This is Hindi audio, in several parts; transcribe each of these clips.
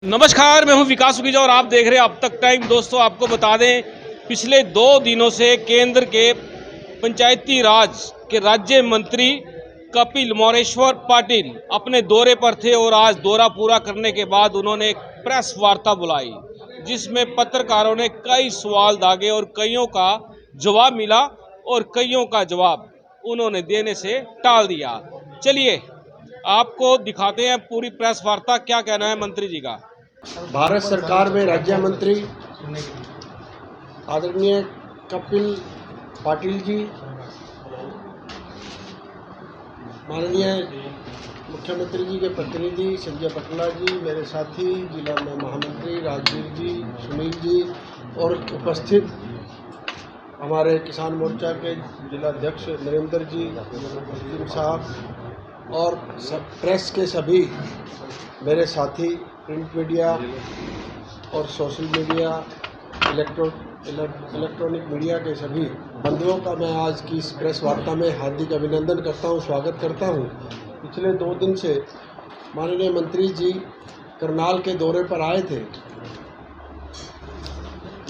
नमस्कार, मैं हूं विकास सुखीजा और आप देख रहे हैं अब तक टाइम। दोस्तों, आपको बता दें, पिछले 2 दिनों से केंद्र के पंचायती राज के राज्य मंत्री कपिल मोरेश्वर पाटिल अपने दौरे पर थे और आज दौरा पूरा करने के बाद उन्होंने एक प्रेस वार्ता बुलाई, जिसमें पत्रकारों ने कई सवाल दागे और कईयों का जवाब मिला और कईयों का जवाब उन्होंने देने से टाल दिया। चलिए आपको दिखाते हैं पूरी प्रेस वार्ता। क्या कहना है मंत्री जी का। भारत सरकार में राज्य मंत्री आदरणीय कपिल पाटिल जी, माननीय मुख्यमंत्री जी के प्रतिनिधि संजय पटला जी, मेरे साथी जिला में महामंत्री राजवीर जी, सुनील जी और उपस्थित हमारे किसान मोर्चा के जिला अध्यक्ष नरेंद्र जी, मुस्लिम साहब और प्रेस के सभी मेरे साथी, प्रिंट मीडिया और सोशल मीडिया, इलेक्ट्रॉनिक मीडिया के सभी बंधुओं का मैं आज की इस प्रेस वार्ता में हार्दिक अभिनंदन करता हूं, स्वागत करता हूं। पिछले 2 दिन से माननीय मंत्री जी करनाल के दौरे पर आए थे।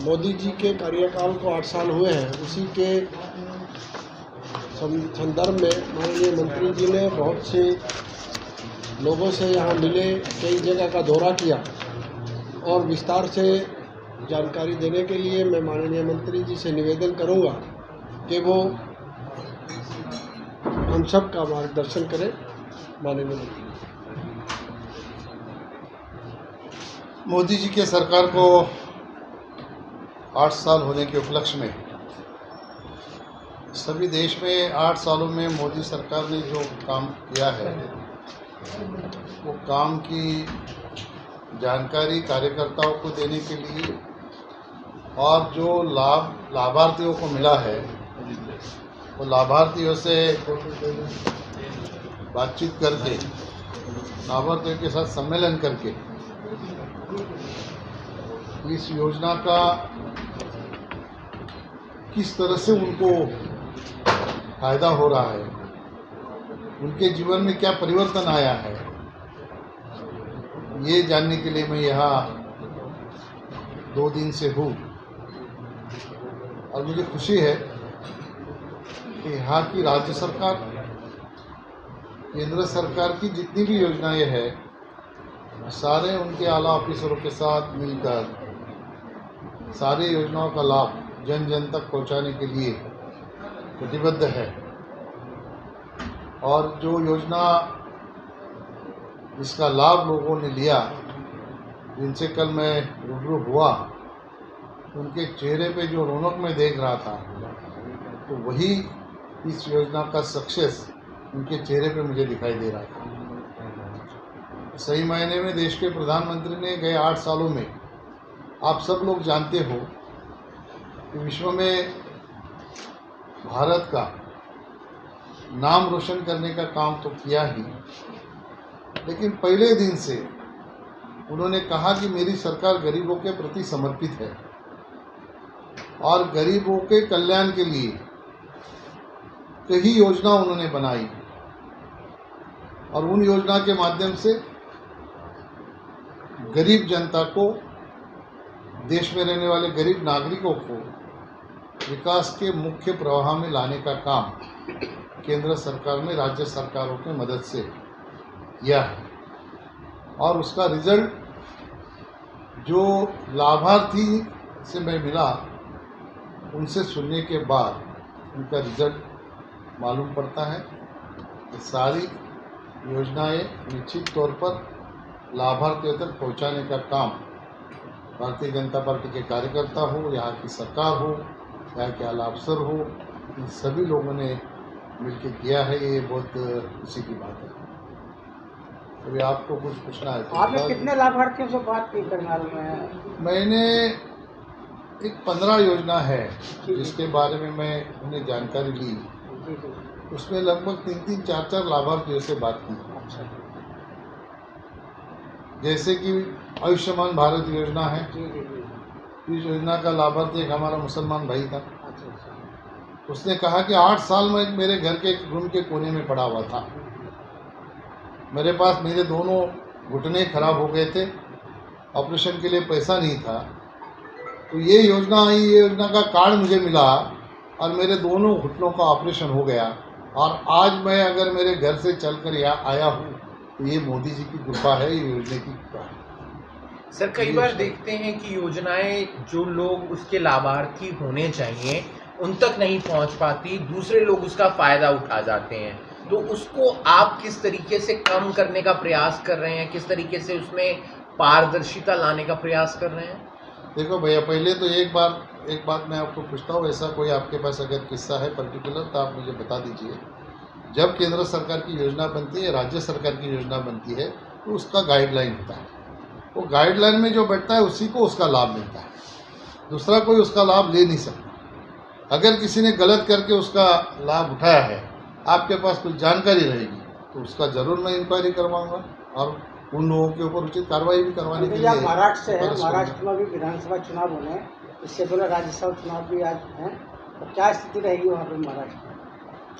मोदी जी के कार्यकाल को 8 साल हुए हैं, उसी के संदर्भ में माननीय मंत्री जी ने बहुत से लोगों से यहाँ मिले, कई जगह का दौरा किया और विस्तार से जानकारी देने के लिए मैं माननीय मंत्री जी से निवेदन करूँगा कि वो हम सब का मार्गदर्शन करें। माननीय मंत्री, मोदी जी के सरकार को 8 साल होने के उपलक्ष्य में सभी देश में 8 सालों में मोदी सरकार ने जो काम किया है वो काम की जानकारी कार्यकर्ताओं को देने के लिए और जो लाभार्थियों को मिला है वो लाभार्थियों से बातचीत करके, लाभार्थियों के साथ सम्मेलन करके इस योजना का किस तरह से उनको फायदा हो रहा है, उनके जीवन में क्या परिवर्तन आया है, ये जानने के लिए मैं यहाँ 2 दिन से हूँ। और मुझे खुशी है कि यहाँ की राज्य सरकार, केंद्र सरकार की जितनी भी योजनाएं हैं, सारे उनके आला ऑफिसरों के साथ मिलकर सारी योजनाओं का लाभ जन जन तक पहुँचाने के लिए प्रतिबद्ध है। और जो योजना जिसका लाभ लोगों ने लिया, जिनसे कल मैं रूबरू हुआ, उनके चेहरे पे जो रौनक मैं देख रहा था, तो वही इस योजना का सक्सेस उनके चेहरे पे मुझे दिखाई दे रहा था। सही मायने में देश के प्रधानमंत्री ने गए 8 सालों में, आप सब लोग जानते हो कि विश्व में भारत का नाम रोशन करने का काम तो किया ही, लेकिन पहले दिन से उन्होंने कहा कि मेरी सरकार गरीबों के प्रति समर्पित है और गरीबों के कल्याण के लिए कई योजना उन्होंने बनाई और उन योजना के माध्यम से गरीब जनता को, देश में रहने वाले गरीब नागरिकों को विकास के मुख्य प्रवाह में लाने का काम केंद्र सरकार ने राज्य सरकारों की मदद से किया है। और उसका रिजल्ट जो लाभार्थी से मैं मिला, उनसे सुनने के बाद उनका रिजल्ट मालूम पड़ता है कि सारी योजनाएं निश्चित तौर पर लाभार्थियों तक पहुंचाने का काम भारतीय जनता पार्टी के कार्यकर्ता हो, यहाँ की सरकार हो, यहाँ के आला अफसर हो, इन सभी लोगों ने मिलकर किया है। ये बहुत खुशी की बात है। अभी आपको कुछ पूछना है तो आपने कितने लाभार्थियों से बात की करनाल में? मैंने एक 15 योजना है जिसके बारे में मैं उन्हें जानकारी ली, उसमें लगभग 3-3, 4-4 लाभार्थियों से बात की। जैसे कि आयुष्मान भारत योजना है, इस योजना का लाभार्थी एक हमारा मुसलमान भाई था। उसने कहा कि 8 साल में मेरे घर के रूम के कोने में पड़ा हुआ था, मेरे पास मेरे दोनों घुटने खराब हो गए थे ऑपरेशन के लिए पैसा नहीं था, तो ये योजना आई, ये योजना का कार्ड मुझे मिला और मेरे दोनों घुटनों का ऑपरेशन हो गया। और आज मैं अगर मेरे घर से चलकर यहाँ आया हूँ तो ये मोदी जी की कृपा है, ये योजना की कृपा है। सर कई बार देखते हैं कि योजनाएं जो लोग उसके लाभार्थी होने चाहिए उन तक नहीं पहुंच पाती, दूसरे लोग उसका फायदा उठा जाते हैं, तो उसको आप किस तरीके से कम करने का प्रयास कर रहे हैं, किस तरीके से उसमें पारदर्शिता लाने का प्रयास कर रहे हैं? देखो भैया, पहले तो एक बात मैं आपको पूछता हूँ, ऐसा कोई आपके पास अगर किस्सा है पर्टिकुलर तो आप मुझे बता दीजिए। जब केंद्र सरकार की योजना बनती है, राज्य सरकार की योजना बनती है, तो उसका गाइडलाइन होता है। वो गाइडलाइन में जो बैठता है उसी को उसका लाभ मिलता है, दूसरा कोई उसका लाभ ले नहीं सकता। अगर किसी ने गलत करके उसका लाभ उठाया है, आपके पास कुछ जानकारी रहेगी तो उसका ज़रूर मैं इंक्वायरी करवाऊँगा और उन लोगों के ऊपर उचित कार्रवाई भी करवाने के लिए। महाराष्ट्र से है, महाराष्ट्र में भी विधानसभा चुनाव होने हैं, इससे पहले राज्यसभा चुनाव भी आज हैं, तो क्या स्थिति रहेगी वहाँ पे महाराष्ट्र में?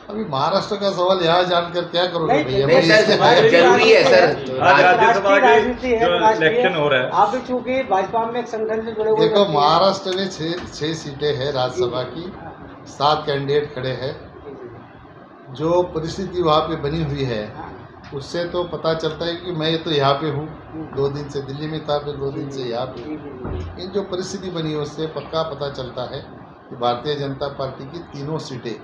अभी महाराष्ट्र का सवाल यहाँ जानकर क्या करोगे भैया? नहीं सर, जरूरी है सर, आज राज्यसभा की राजनीति है, जो इलेक्शन हो रहा है, आप भी चूंकि भाजपा में एक संगठन से जुड़े हुए देखो, व्यक्ति हैं। महाराष्ट्र में छह सीटें हैं राज्यसभा की, 7 कैंडिडेट खड़े हैं। जो परिस्थिति वहाँ पे बनी हुई है उससे तो पता चलता है कि मैं तो यहाँ पे हूँ, 2 दिन से दिल्ली में था, फिर 2 दिन से यहाँ पे। इन जो परिस्थिति बनी है उससे पक्का पता चलता है कि भारतीय जनता पार्टी की 3 सीटें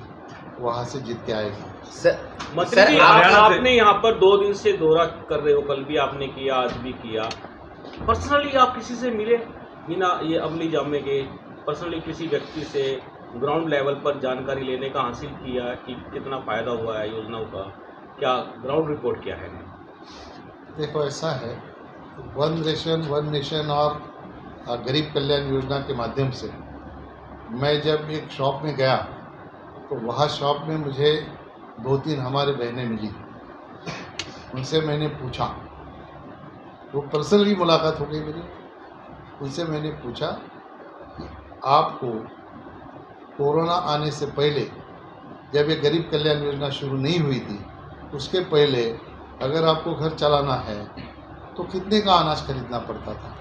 वहाँ से जीत के आएगी। मंत्री जी, आपने यहाँ पर 2 दिन से दौरा कर रहे हो, कल भी आपने किया, आज भी किया। पर्सनली आप किसी से मिले बिना ये अमली जामे के? पर्सनली किसी व्यक्ति से ग्राउंड लेवल पर जानकारी लेने का हासिल किया कि कितना फायदा हुआ है योजनाओं का, क्या ग्राउंड रिपोर्ट क्या है? देखो, ऐसा है, वन रेशन वन नेशन और गरीब कल्याण योजना के माध्यम से मैं जब एक शॉप में गया तो वहाँ शॉप में मुझे 2-3 हमारे बहनें मिली। उनसे मैंने पूछा, वो पर्सनली मुलाकात हो गई मेरी। उनसे मैंने पूछा कि आपको कोरोना आने से पहले, जब ये गरीब कल्याण योजना शुरू नहीं हुई थी, उसके पहले अगर आपको घर चलाना है तो कितने का अनाज खरीदना पड़ता था?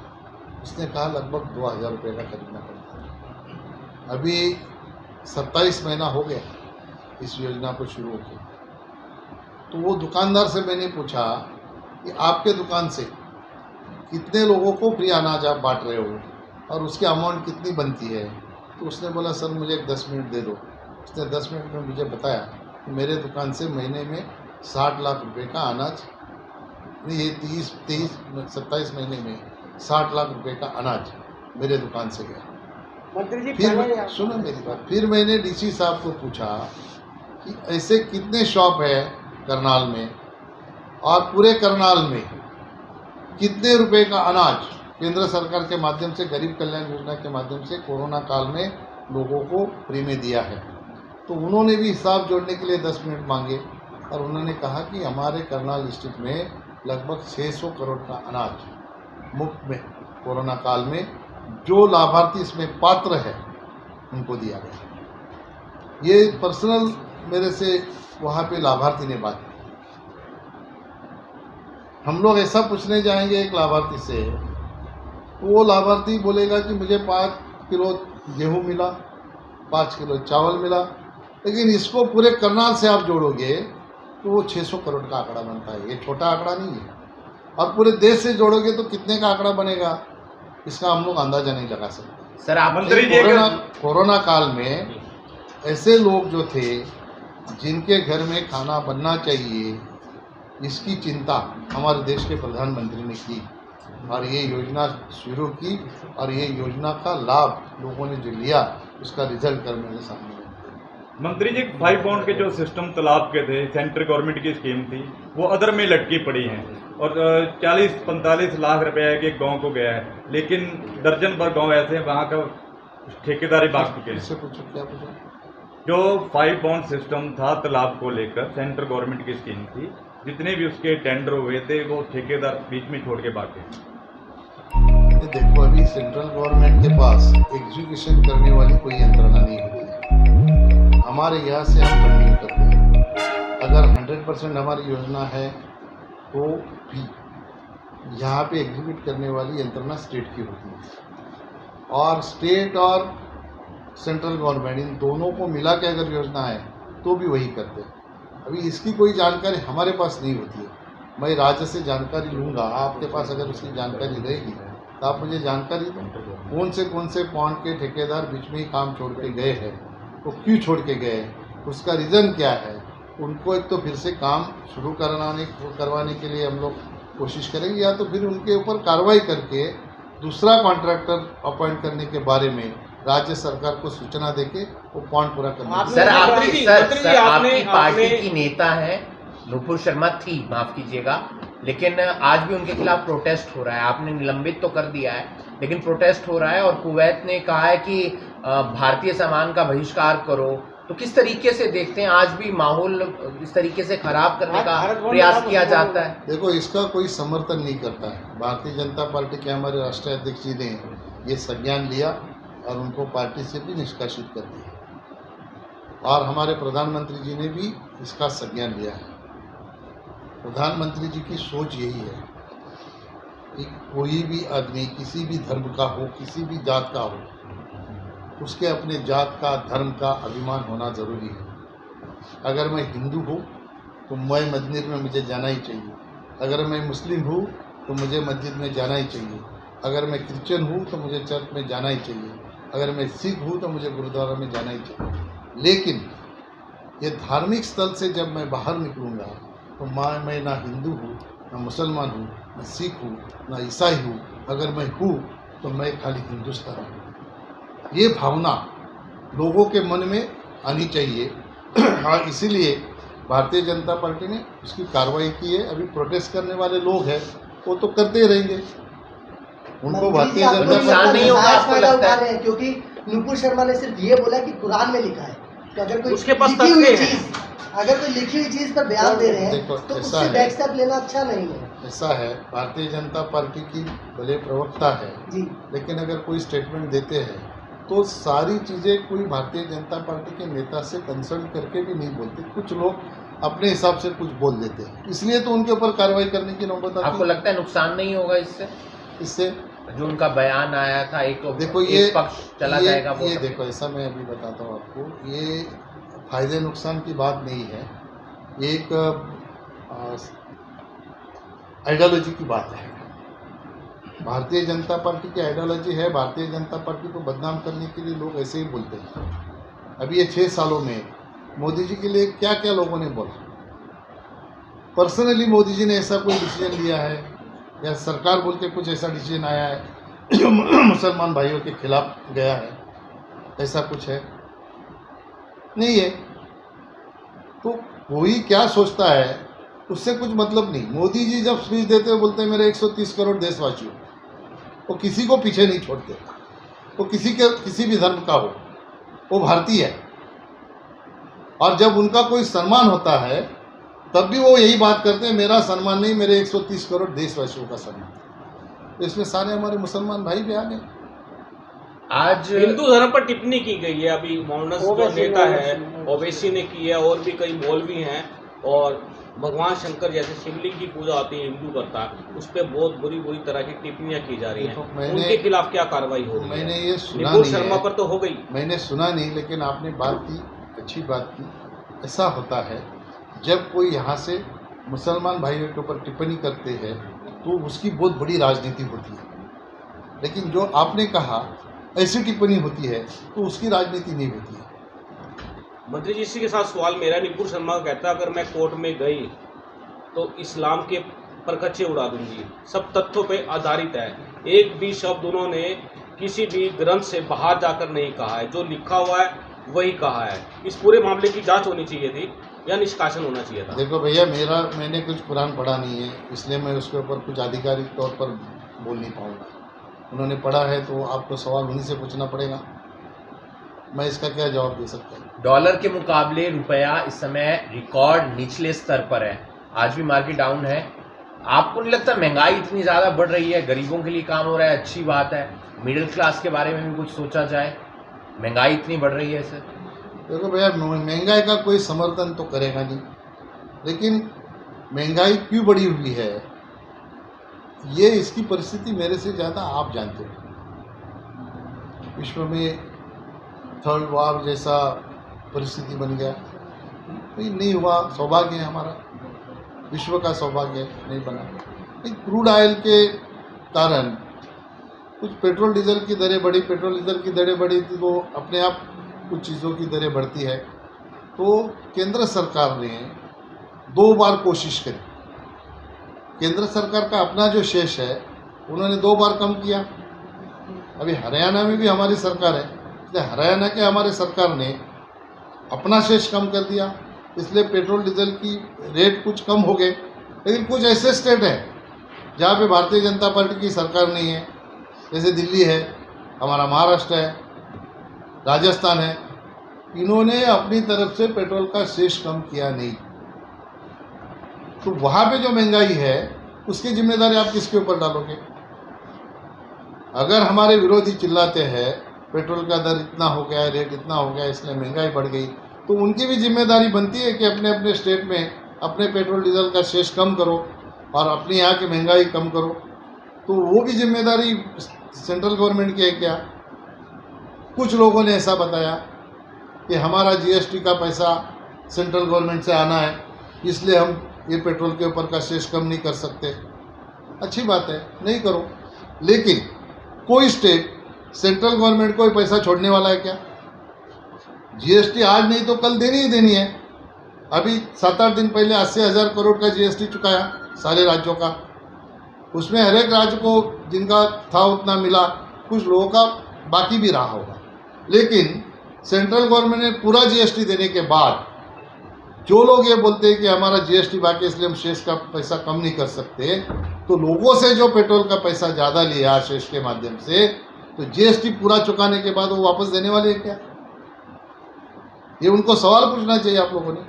उसने कहा लगभग 2000 रुपये का खरीदना पड़ता था। अभी 27 महीना हो गया इस योजना को शुरू होकर। तो वो दुकानदार से मैंने पूछा कि आपके दुकान से कितने लोगों को फ्री अनाज आप बांट रहे हो और उसकी अमाउंट कितनी बनती है? तो उसने बोला सर मुझे 10 मिनट दे दो। उसने 10 मिनट में मुझे बताया कि मेरे दुकान से महीने में 60 लाख रुपए का अनाज, ये 27 महीने में 60 लाख रुपए का अनाज मेरे दुकान से गया। मंत्री जी, फिर सुनो मेरी बात, फिर मैंने डीसी साहब को पूछा कि ऐसे कितने शॉप है करनाल में और पूरे करनाल में कितने रुपए का अनाज केंद्र सरकार के माध्यम से, गरीब कल्याण योजना के माध्यम से कोरोना काल में लोगों को फ्री में दिया है। तो उन्होंने भी हिसाब जोड़ने के लिए 10 मिनट मांगे और उन्होंने कहा कि हमारे करनाल डिस्ट्रिक्ट में लगभग 600 करोड़ का अनाज मुफ्त में कोरोना काल में जो लाभार्थी इसमें पात्र है उनको दिया गया। ये पर्सनल मेरे से वहाँ पे लाभार्थी ने बात की। हम लोग ऐसा पूछने जाएंगे एक लाभार्थी से, तो वो लाभार्थी बोलेगा कि मुझे 5 किलो गेहूँ मिला, 5 किलो चावल मिला, लेकिन इसको पूरे करनाल से आप जोड़ोगे तो वो 600 करोड़ का आंकड़ा बनता है। ये छोटा आंकड़ा नहीं है। और पूरे देश से जोड़ोगे तो कितने का आंकड़ा बनेगा, इसका हम लोग अंदाजा नहीं लगा सकते। सर आप मंत्री जी, कोरोना काल में ऐसे लोग जो थे जिनके घर में खाना बनना चाहिए, इसकी चिंता हमारे देश के प्रधानमंत्री ने की और ये योजना शुरू की और ये योजना का लाभ लोगों ने जो लिया उसका रिजल्ट कर मेरे सामने। मंत्री जी, 5 बॉन्ड के जो सिस्टम तालाब के थे, सेंट्रल गवर्नमेंट की स्कीम थी, वो अदर में लटकी पड़ी हैं और 40-45 लाख रुपए के गांव को गया है, लेकिन दर्जन भर गांव ऐसे हैं वहाँ का ठेकेदारी भाग चुके हैं। इससे पूछो, क्या पूछो? जो 5 बॉन्ड सिस्टम था तालाब को लेकर, सेंट्रल गवर्नमेंट की स्कीम थी, जितने भी उसके टेंडर हुए थे वो ठेकेदार बीच में छोड़ के भागे। देखो, अभी सेंट्रल गवर्नमेंट के पास एग्जीक्यूशन करने वाली कोई यंत्रणा नहीं होती है। हमारे यहाँ से हम फंडिंग करते हैं। अगर 100% हमारी योजना है तो भी यहाँ पे एग्जीक्यूट करने वाली यंत्रणा स्टेट की होती है, और स्टेट और सेंट्रल गवर्नमेंट इन दोनों को मिला के अगर योजना है तो भी वही करते हैं। अभी इसकी कोई जानकारी हमारे पास नहीं होती है, मैं राज्य से जानकारी लूँगा। आपके पास अगर उसकी जानकारी रहेगी तो आप मुझे जानकारी दो, कौन से पॉइंट के ठेकेदार बीच में ही काम छोड़ के गए हैं, तो क्यों छोड़ के गए, उसका रीज़न क्या है। उनको एक तो फिर से काम शुरू करवाने के लिए हम लोग कोशिश करेंगे, या तो फिर उनके ऊपर कार्रवाई करके दूसरा कॉन्ट्रैक्टर अपॉइंट करने के बारे में राज्य सरकार को सूचना देके वो पॉइंट पूरा करना। सर आपने आपकी पार्टी की नेता है नुपुर शर्मा थी, माफ कीजिएगा, लेकिन आज भी उनके खिलाफ प्रोटेस्ट हो रहा है। आपने निलंबित तो कर दिया है, लेकिन प्रोटेस्ट हो रहा है, और कुवैत ने कहा है कि भारतीय सामान का बहिष्कार करो। तो किस तरीके से देखते हैं, आज भी माहौल इस तरीके से खराब करने का प्रयास किया जाता है? देखो, इसका कोई समर्थन नहीं करता है। भारतीय जनता पार्टी के हमारे राष्ट्रीय अध्यक्ष जी ने ये संज्ञान लिया और उनको पार्टी से भी निष्कासित कर दिया, और हमारे प्रधानमंत्री जी ने भी इसका संज्ञान लिया है। प्रधानमंत्री जी की सोच यही है कि कोई भी आदमी किसी भी धर्म का हो, किसी भी जात का हो, उसके अपने जात का, धर्म का अभिमान होना ज़रूरी है। अगर मैं हिंदू हूँ तो मैं मंदिर में मुझे जाना ही चाहिए, अगर मैं मुस्लिम हूँ तो मुझे मस्जिद में जाना ही चाहिए, अगर मैं क्रिश्चियन हूँ तो मुझे चर्च में जाना ही चाहिए, अगर मैं सिख हूँ तो मुझे गुरुद्वारा में जाना ही चाहिए। लेकिन ये धार्मिक स्थल से जब मैं बाहर निकलूँगा तो मैं ना हिंदू हूँ, ना मुसलमान हूँ, ना सिख हूँ, ना ईसाई हूँ, अगर मैं हूँ तो मैं खाली हिंदुस्तान हूँ। ये भावना लोगों के मन में आनी चाहिए, और इसीलिए भारतीय जनता पार्टी ने उसकी कार्रवाई की है। अभी प्रोटेस्ट करने वाले लोग हैं वो तो करते रहेंगे, उनको भारतीय जनता पार्टी नहीं होगा आपको लगता है? क्योंकि नुपुर शर्मा ने सिर्फ ये बोला कि कुरान में लिखा है कि अगर कोई उसके पास लिखी हुई तथ्य है। चीज, अगर कोई लिखी हुई चीज पर बयान दे रहे हैं तो उससे बैक स्टेप लेना अच्छा नहीं है। ऐसा है, भारतीय जनता पार्टी की भले प्रवक्ता है जी, लेकिन अगर कोई स्टेटमेंट देते हैं तो सारी चीज़ें कोई भारतीय जनता पार्टी के नेता से कंसल्ट करके भी नहीं बोलते। कुछ लोग अपने हिसाब से कुछ बोल देते हैं, इसलिए तो उनके ऊपर कार्रवाई करने की नौबत आती है। आपको लगता है नुकसान नहीं होगा इससे जो उनका बयान आया था, देखो ये पक्ष चला जाएगा वो? ये देखो, ऐसा मैं अभी बताता हूँ आपको, ये फायदे नुकसान की बात नहीं है, ये एक आइडियोलॉजी की बात है। भारतीय जनता पार्टी की आइडियोलॉजी है, भारतीय जनता पार्टी को बदनाम करने के लिए लोग ऐसे ही बोलते हैं। अभी ये 6 सालों में मोदी जी के लिए क्या क्या लोगों ने बोला, पर्सनली मोदी जी ने ऐसा कोई डिसीजन लिया है या सरकार बोल के कुछ ऐसा डिसीजन आया है जो मुसलमान भाइयों के खिलाफ गया है, ऐसा कुछ है नहीं है। तो कोई क्या सोचता है उससे कुछ मतलब नहीं। मोदी जी जब स्पीच देते हैं बोलते हैं मेरे 130 करोड़ देशवासियों, वो किसी को पीछे नहीं छोड़ते, वो किसी भी धर्म का हो, वो भारतीय है। और जब उनका कोई सम्मान होता है तब भी वो यही बात करते हैं, मेरा सम्मान नहीं, मेरे 130 करोड़ देशवासियों का सम्मान। तो इसमें सारे हमारे मुसलमान भाई भी आ गए। आज हिंदू धर्म पर टिप्पणी की गई है, अभी मौनस जो नेता है ओवैसी ने की है, और भी कई मौलवी हैं, और भगवान शंकर जैसे शिवलिंग की पूजा होती है हिंदू करता है, उस पर बहुत बुरी तरह की टिप्पणियां की जा रही हैं। उनके खिलाफ क्या कार्रवाई हो रही है? मैंने ये सुना नुपुर नहीं शर्मा है, पर तो हो गई, मैंने सुना नहीं, लेकिन आपने बात की, अच्छी बात की। ऐसा होता है जब कोई यहाँ से मुसलमान भाइयों के ऊपर टिप्पणी करते हैं तो उसकी बहुत बड़ी राजनीति होती है, लेकिन जो आपने कहा ऐसी टिप्पणी होती है तो उसकी राजनीति नहीं होती है। मंत्री जी इसी के साथ सवाल मेरा, नुपुर शर्मा कहता है अगर मैं कोर्ट में गई तो इस्लाम के परखच्चे उड़ा दूंगी, सब तथ्यों पे आधारित है, एक भी शब्द उन्होंने किसी भी ग्रंथ से बाहर जाकर नहीं कहा है, जो लिखा हुआ है वही कहा है। इस पूरे मामले की जांच होनी चाहिए थी या निष्कासन होना चाहिए था? देखो भैया, मैंने कुछ कुरान पढ़ा नहीं है, इसलिए मैं उसके ऊपर कुछ आधिकारिक तौर पर बोल नहीं पाऊँगा। उन्होंने पढ़ा है तो आपको सवाल उन्हीं से पूछना पड़ेगा, मैं इसका क्या जवाब दे सकता हूँ। डॉलर के मुकाबले रुपया इस समय रिकॉर्ड निचले स्तर पर है, आज भी मार्केट डाउन है। आपको नहीं लगता महंगाई इतनी ज़्यादा बढ़ रही है, गरीबों के लिए काम हो रहा है, अच्छी बात है, मिडिल क्लास के बारे में भी कुछ सोचा जाए, महंगाई इतनी बढ़ रही है सर? देखो भैया, महंगाई का कोई समर्थन तो करेगा नहीं, लेकिन महंगाई क्यों बढ़ी हुई है ये इसकी परिस्थिति मेरे से ज़्यादा आप जानते हो। विश्व में थर्ड वॉर जैसा परिस्थिति बन गया, नहीं हुआ, सौभाग्य है हमारा, विश्व का सौभाग्य नहीं बना। क्रूड ऑयल के कारण कुछ पेट्रोल डीजल की दरें बढ़ी, पेट्रोल डीजल की दरें बढ़ी तो अपने आप कुछ चीज़ों की दरें बढ़ती है। तो केंद्र सरकार ने 2 बार कोशिश करी। केंद्र सरकार का अपना जो शेष है उन्होंने 2 बार कम किया। अभी हरियाणा में भी हमारी सरकार है, इसलिए हरियाणा के हमारे सरकार ने अपना शेष कम कर दिया, इसलिए पेट्रोल डीजल की रेट कुछ कम हो गए। लेकिन कुछ ऐसे स्टेट हैं जहाँ पे भारतीय जनता पार्टी की सरकार नहीं है, जैसे दिल्ली है, हमारा महाराष्ट्र है, राजस्थान है, इन्होंने अपनी तरफ से पेट्रोल का शेष कम किया नहीं। तो वहाँ पे जो महंगाई है उसकी जिम्मेदारी आप किसके ऊपर डालोगे? अगर हमारे विरोधी चिल्लाते हैं पेट्रोल का दर इतना हो गया, रेट इतना हो गया, इसलिए महंगाई बढ़ गई, तो उनकी भी जिम्मेदारी बनती है कि अपने अपने स्टेट में अपने पेट्रोल डीजल का शेष कम करो और अपने यहाँ की महंगाई कम करो। तो वो भी जिम्मेदारी सेंट्रल गवर्नमेंट की है क्या? कुछ लोगों ने ऐसा बताया कि हमारा जीएसटी का पैसा सेंट्रल गवर्नमेंट से आना है, इसलिए हम ये पेट्रोल के ऊपर का शेष कम नहीं कर सकते। अच्छी बात है, नहीं करो, लेकिन कोई स्टेट सेंट्रल गवर्नमेंट को पैसा छोड़ने वाला है क्या? जीएसटी आज नहीं तो कल देनी ही देनी है। अभी 7-8 दिन पहले 80,000 करोड़ का जीएसटी चुकाया सारे राज्यों का। उसमें हर एक राज्य को जिनका था उतना मिला, कुछ लोगों का बाकी भी रहा होगा। लेकिन सेंट्रल गवर्नमेंट ने पूरा जीएसटी देने के बाद जो लोग ये बोलते हैं कि हमारा जीएसटी बाकी इसलिए हम शेष का पैसा कम नहीं कर सकते, तो लोगों से जो पेट्रोल का पैसा ज़्यादा लिया शेष के माध्यम से, तो जीएसटी पूरा चुकाने के बाद वो वापस देने वाले हैं क्या? ये उनको सवाल पूछना चाहिए आप लोगों ने।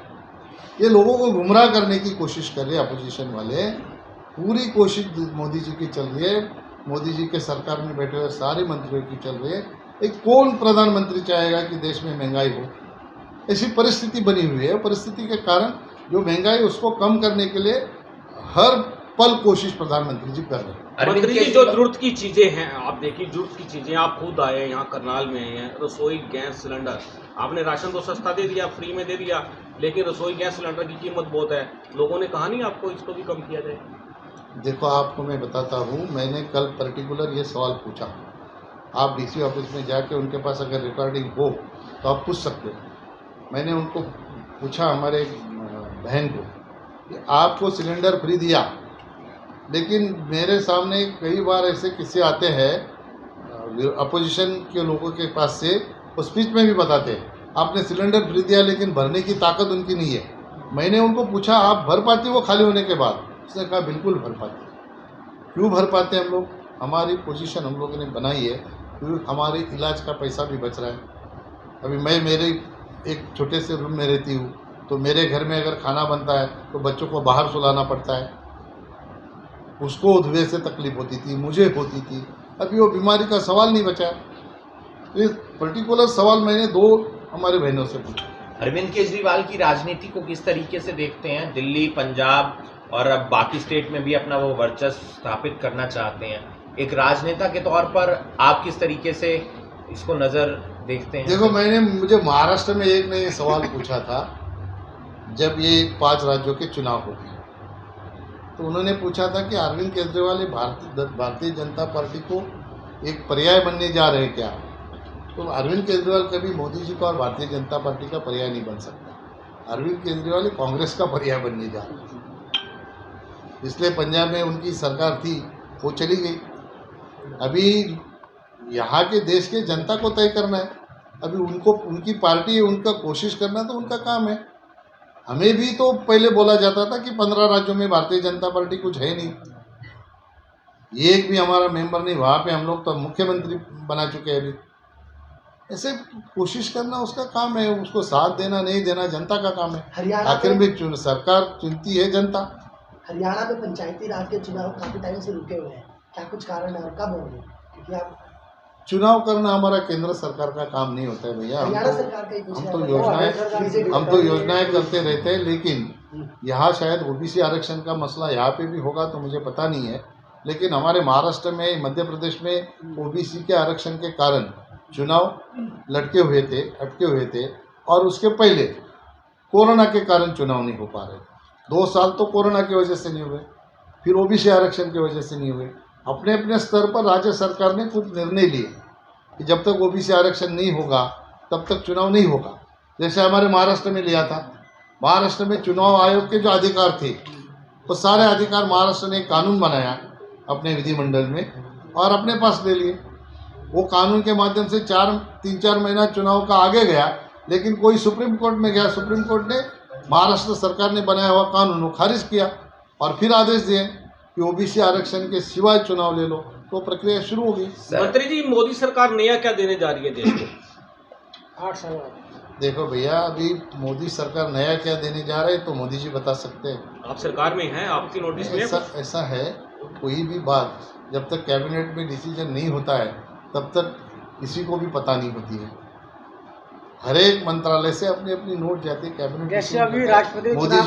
ये लोगों को गुमराह करने की कोशिश कर रहे हैं अपोजिशन वाले। पूरी कोशिश मोदी जी की चल रही है, मोदी जी के सरकार में बैठे हुए सारे मंत्रियों की चल रही है। एक कौन प्रधानमंत्री चाहेगा कि देश में महंगाई हो? ऐसी परिस्थिति बनी हुई है। परिस्थिति के कारण जो महंगाई उसको कम करने के लिए हर पल कोशिश प्रधानमंत्री जी कर रहे हैं। मंत्री जी, जो जरूरत की चीजें हैं, आप देखिए जरूरत की चीजें, आप खुद आए यहाँ करनाल में हैं, रसोई गैस सिलेंडर, आपने राशन तो सस्ता दे दिया, फ्री में दे दिया, लेकिन रसोई गैस सिलेंडर की कीमत बहुत है। लोगों ने कहा नहीं आपको इसको भी कम किया जाए? देखो, आपको मैं बताता हूँ, मैंने कल पर्टिकुलर ये सवाल पूछा। आप डीसी ऑफिस में जाके उनके पास अगर रिकॉर्डिंग हो तो आप पूछ सकते हो। मैंने उनको पूछा, हमारे बहन को, कि आपको सिलेंडर फ्री दिया, लेकिन मेरे सामने कई बार ऐसे किस्से आते हैं अपोजिशन के लोगों के पास से, वो स्पीच में भी बताते हैं आपने सिलेंडर फ्री दिया लेकिन भरने की ताकत उनकी नहीं है। मैंने उनको पूछा, आप भर पाती वो खाली होने के बाद? उसने कहा बिल्कुल भर पाते। क्यों भर पाते हम लोग? हमारी पोजीशन हम लोगों ने बनाई है, क्योंकि हमारे इलाज का पैसा भी बच रहा है। अभी मैं मेरे एक छोटे से रूम में रहती हूँ, तो मेरे घर में अगर खाना बनता है तो बच्चों को बाहर सुलाना पड़ता है, उसको धुएं से तकलीफ होती थी, मुझे होती थी। अभी वो बीमारी का सवाल नहीं बचा है। ये पर्टिकुलर सवाल मैंने 2 हमारे बहनों से पूछा। अरविंद केजरीवाल की राजनीति को किस तरीके से देखते हैं? दिल्ली, पंजाब और अब बाकी स्टेट में भी अपना वो वर्चस्व स्थापित करना चाहते हैं। एक राजनेता के तौर पर आप किस तरीके से इसको नज़र देखते हैं? देखो, मुझे महाराष्ट्र में एक ने सवाल पूछा था जब ये 5 राज्यों के चुनाव हो गए, तो उन्होंने पूछा था कि अरविंद केजरीवाल भारतीय जनता पार्टी को एक पर्याय बनने जा रहे हैं क्या? तो अरविंद केजरीवाल कभी मोदी जी का और भारतीय जनता पार्टी का पर्याय नहीं बन सकता। अरविंद केजरीवाल कांग्रेस का पर्याय बनने जा रहे हैं। इसलिए पंजाब में उनकी सरकार थी, वो चली गई। अभी यहाँ के देश के जनता को तय करना है। अभी उनको, उनकी पार्टी है, उनका कोशिश करना तो उनका काम है। हमें भी तो पहले बोला जाता था कि 15 राज्यों में भारतीय जनता पार्टी कुछ है नहीं, एक भी हमारा मेंबर नहीं। वहाँ पे हम लोग तो मुख्यमंत्री बना चुके हैं। अभी ऐसे कोशिश करना उसका काम है, उसको साथ देना नहीं देना जनता का काम है। आखिर में सरकार चुनती है जनता। हरियाणा में पंचायती राज के चुनाव काफी टाइम से रुके हुए हैं, क्या कुछ कारण है और कब होंगे? क्योंकि आप चुनाव करना हमारा केंद्र सरकार का काम नहीं होता है भैया। हम तो योजनाएं करते रहते हैं, लेकिन यहाँ शायद ओबीसी आरक्षण का मसला यहाँ पे भी होगा तो मुझे पता नहीं है। लेकिन हमारे महाराष्ट्र में, मध्य प्रदेश में ओबीसी के आरक्षण के कारण चुनाव लटके हुए थे, अटके हुए थे, और उसके पहले कोरोना के कारण चुनाव नहीं हो पा रहे। 2 साल तो कोरोना की वजह से नहीं हुए, फिर ओबीसी आरक्षण की वजह से नहीं हुए। अपने अपने स्तर पर राज्य सरकार ने कुछ निर्णय लिए कि जब तक ओबीसी आरक्षण नहीं होगा तब तक चुनाव नहीं होगा। जैसे हमारे महाराष्ट्र में लिया था, महाराष्ट्र में चुनाव आयोग के जो अधिकार थे वो सारे अधिकार महाराष्ट्र ने एक कानून बनाया अपने विधिमंडल में और अपने पास ले लिए। वो कानून के माध्यम से 3-4 महीना चुनाव का आगे गया, लेकिन कोई सुप्रीम कोर्ट में गया, सुप्रीम कोर्ट ने महाराष्ट्र सरकार ने बनाया हुआ कानून वो खारिज किया और फिर आदेश दिए कि ओबीसी आरक्षण के सिवाय चुनाव ले लो, तो प्रक्रिया शुरू होगी। मंत्री जी, मोदी सरकार नया क्या देने जा रही है देश को? 8 साल बाद। देखो भैया, अभी मोदी सरकार नया क्या देने जा रहे हैं तो मोदी जी बता सकते हैं। आप सरकार में हैं, आपकी नोटिस में ऐसा है, कोई भी बात जब तक कैबिनेट में डिसीजन नहीं होता है तब तक किसी को भी पता नहीं होती है। हर एक मंत्रालय से अपनी अपनी नोट जाती है कैबिनेट। जैसे अभी राष्ट्रपति मोदी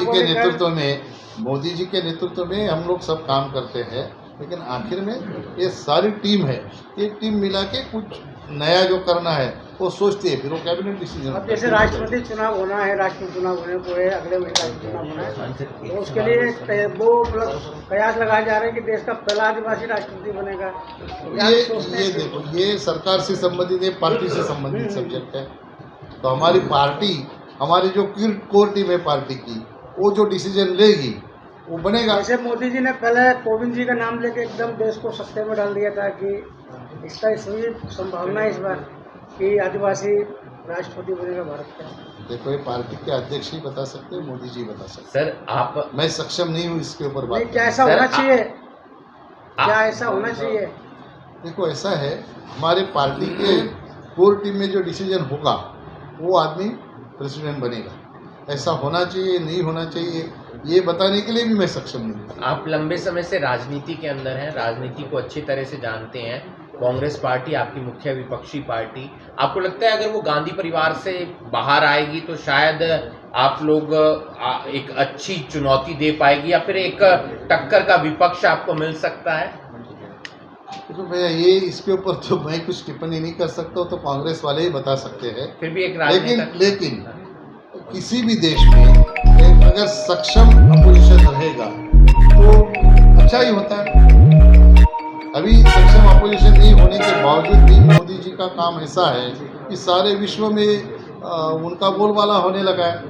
जी के नेतृत्व में हम लोग सब काम करते हैं, लेकिन आखिर में ये सारी टीम है, एक टीम मिला के कुछ नया जो करना है वो सोचती है, फिर वो कैबिनेट डिसीजन। अब जैसे राष्ट्रपति चुनाव होना है, राष्ट्रपति चुनाव होने को है, अगले महीने राष्ट्रपति चुनाव होना है, तो उसके लिए वो मतलब कयास लगाए जा रहे हैं कि देश का पहला आदिवासी राष्ट्रपति बनेगा। ये देखो, ये सरकार से संबंधित है, पार्टी से संबंधित सब्जेक्ट है। तो हमारी पार्टी, हमारी जो कोर टीम है पार्टी की, वो जो डिसीजन लेगी वो बनेगा। जैसे मोदी जी ने पहले कोविंद जी का नाम लेके एकदम देश को सत्ते में डाल दिया था कि इसका इसलिए संभावना है इस बार कि आदिवासी राष्ट्रपति बनेगा भारत का। देखो, ये पार्टी के अध्यक्ष ही बता सकते हैं, मोदी जी बता सकते सर आप, मैं सक्षम नहीं हूँ इसके ऊपर बात। क्या ऐसा होना चाहिए? क्या ऐसा होना चाहिए? देखो, ऐसा है, हमारे पार्टी के कोर टीम में जो डिसीजन होगा वो आदमी प्रेसिडेंट बनेगा। ऐसा होना चाहिए, नहीं होना चाहिए, ये बताने के लिए भी मैं सक्षम नहीं हूँ। आप लंबे समय से राजनीति के अंदर हैं, राजनीति को अच्छी तरह से जानते हैं। कांग्रेस पार्टी आपकी मुख्य विपक्षी पार्टी, आपको लगता है अगर वो गांधी परिवार से बाहर आएगी तो शायद आप लोग एक अच्छी चुनौती दे पाएगी, या फिर एक टक्कर का विपक्ष आपको मिल सकता है? तो भैया, ये इसके ऊपर तो मैं कुछ टिप्पणी नहीं कर सकता, तो कांग्रेस वाले ही बता सकते हैं। फिर भी एक लेकिन किसी भी देश में अगर सक्षम अपोजिशन रहेगा तो अच्छा ही होता है। अभी सक्षम अपोजिशन नहीं होने के बावजूद भी मोदी जी का काम ऐसा है कि सारे विश्व में उनका बोलबाला होने लगा है।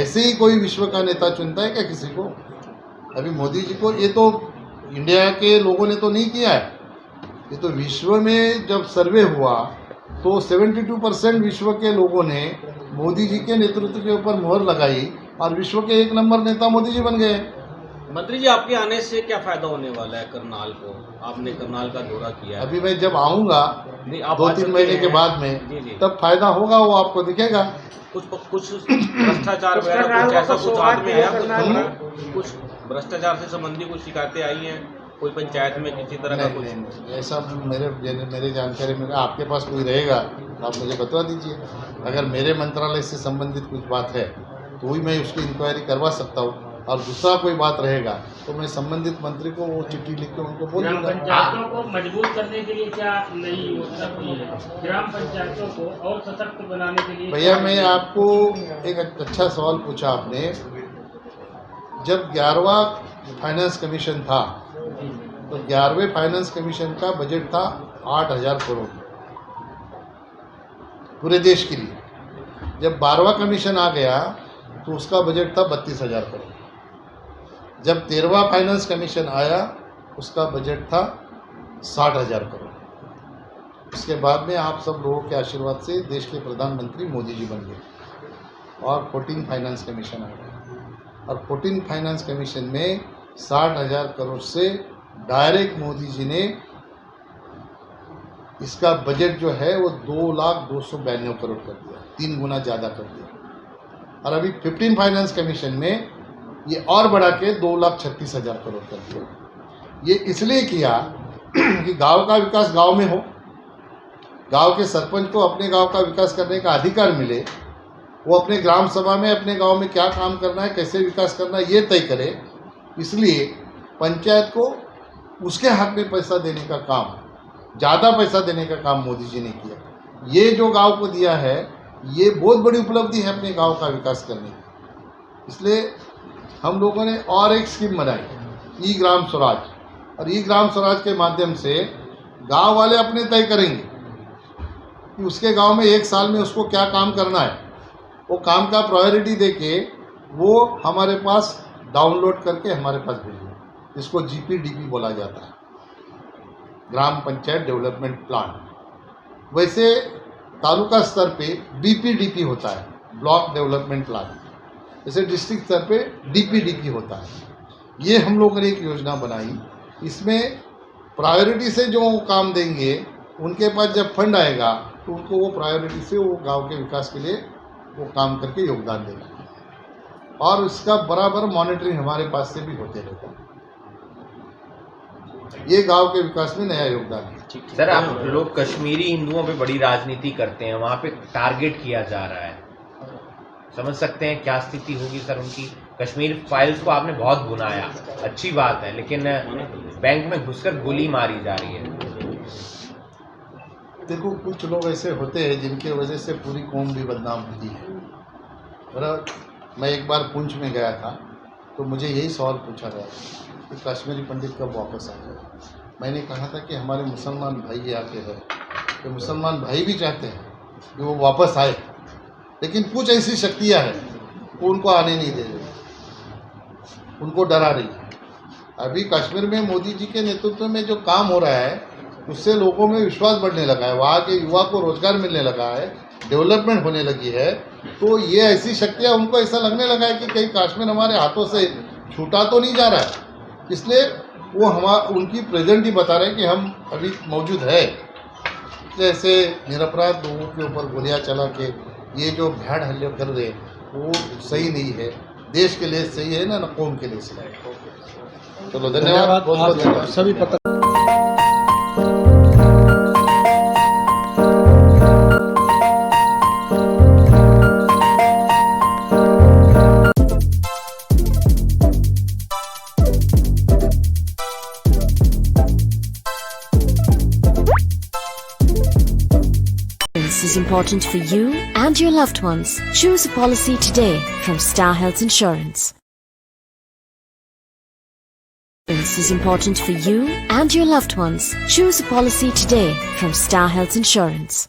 ऐसे ही कोई विश्व का नेता चुनता है क्या किसी को? अभी मोदी जी को ये तो इंडिया के लोगों ने तो नहीं किया है, ये तो विश्व में जब सर्वे हुआ तो 72% विश्व के लोगों ने मोदी जी के नेतृत्व के ऊपर मोहर लगाई और विश्व के 1 नंबर नेता मोदी जी बन गए। मंत्री जी, आपके आने से क्या फायदा होने वाला है करनाल को? आपने करनाल का दौरा किया है। अभी मैं जब आऊँगा 2-3 महीने के बाद में, तब फायदा होगा, वो आपको दिखेगा। कुछ भ्रष्टाचार वगैरह कुछ ऐसा कुछ हाथ में आया? कुछ भ्रष्टाचार से संबंधी कुछ शिकायतें आई हैं कोई पंचायत में किसी तरह का? कुछ ऐसा मेरे जानकारी में, आपके पास कोई रहेगा आप मुझे बता दीजिए। अगर मेरे मंत्रालय से संबंधित कुछ बात है तो ही मैं उसकी इंक्वायरी करवा सकता हूँ, और दूसरा कोई बात रहेगा तो मैं संबंधित मंत्री को वो चिट्ठी लिख के उनको बोल दूंगा। पंचायतों को मजबूत करने के लिए क्या नई योजना की है? ग्राम पंचायतों को और सशक्त बनाने के लिए? भैया, मैं आपको एक अच्छा सवाल पूछा आपने। जब 11वां फाइनेंस कमीशन था तो 11वें फाइनेंस कमीशन का बजट था 8,000 करोड़ पूरे देश के लिए। जब 12वां कमीशन आ गया तो उसका बजट था 32,000 करोड़। जब 13वां फाइनेंस कमीशन आया उसका बजट था 60,000 करोड़। उसके बाद में आप सब लोगों के आशीर्वाद से देश के प्रधानमंत्री मोदी जी बन गए और 14 फाइनेंस कमीशन आ गया, और 14 फाइनेंस कमीशन में 60,000 करोड़ से डायरेक्ट मोदी जी ने इसका बजट जो है वो 2,02,92 करोड़ कर दिया, 3 गुना ज़्यादा कर दिया। और अभी 15 फाइनेंस कमीशन में ये और बढ़ा के 2,36,000 करोड़ कर दिया। ये इसलिए किया कि गांव का विकास गांव में हो, गांव के सरपंच को अपने गांव का विकास करने का अधिकार मिले, वो अपने ग्राम सभा में अपने गांव में क्या काम करना है, कैसे विकास करना है, ये तय करे। इसलिए पंचायत को उसके हक में पैसा देने का काम, ज़्यादा पैसा देने का काम मोदी जी ने किया। ये जो गांव को दिया है, ये बहुत बड़ी उपलब्धि है अपने गांव का विकास करने की। इसलिए हम लोगों ने और एक स्कीम बनाई, ई ग्राम स्वराज, और ई ग्राम स्वराज के माध्यम से गांव वाले अपने तय करेंगे कि उसके गांव में 1 साल में उसको क्या काम करना है। वो काम का प्रायोरिटी देके वो हमारे पास डाउनलोड करके हमारे पास भेजेंगे, जिसको GPDP बोला जाता है, ग्राम पंचायत डेवलपमेंट प्लान। वैसे तालुका स्तर पे BPDP होता है, ब्लॉक डेवलपमेंट प्लान। जैसे डिस्ट्रिक्ट स्तर पे DPDP होता है। ये हम लोगों ने एक योजना बनाई, इसमें प्रायोरिटी से जो काम देंगे उनके पास जब फंड आएगा तो उनको वो प्रायोरिटी से वो गांव के विकास के लिए वो काम करके योगदान देगा, और उसका बराबर मॉनिटरिंग हमारे पास से भी होते रहता है। ये गांव के विकास में नया योगदान है। सर, आप लोग कश्मीरी हिंदुओं पे बड़ी राजनीति करते हैं, वहाँ पे टारगेट किया जा रहा है, समझ सकते हैं क्या स्थिति होगी सर उनकी? कश्मीर फाइल्स को आपने बहुत भुनाया, अच्छी बात है, लेकिन बैंक में घुसकर गोली मारी जा रही है। देखो, कुछ लोग ऐसे होते हैं जिनके वजह से पूरी कौम भी बदनाम होती है। और मैं एक बार पुंछ में गया था तो मुझे यही सवाल पूछा गया कि कश्मीरी पंडित कब वापस आ जाए। मैंने कहा था कि हमारे मुसलमान भाई यहाँ के हैं, तो मुसलमान भाई भी चाहते हैं कि वो वापस आए, लेकिन कुछ ऐसी शक्तियाँ हैं वो उनको आने नहीं दे रही, उनको डरा रही है। अभी कश्मीर में मोदी जी के नेतृत्व में जो काम हो रहा है उससे लोगों में विश्वास बढ़ने लगा है, वहाँ के युवा को रोजगार मिलने लगा है, डेवलपमेंट होने लगी है। तो ये ऐसी शक्तियाँ, उनको ऐसा लगने लगा है कि कहीं कश्मीर हमारे हाथों से छूटा तो नहीं जा रहा है, इसलिए वो उनकी प्रेजेंट ही बता रहे हैं कि हम अभी मौजूद है। जैसे निरपराध लोगों के ऊपर गोलियां चला के ये जो भीड़ हल्ले कर रहे वो सही नहीं है, देश के लिए सही है ना कौम के लिए सही है। चलो धन्यवाद, बहुत बहुत धन्यवाद सभी पत्र is important for you and your loved ones. Choose a policy today from Star Health Insurance. This is important for you and your loved ones. Choose a policy today from Star Health Insurance.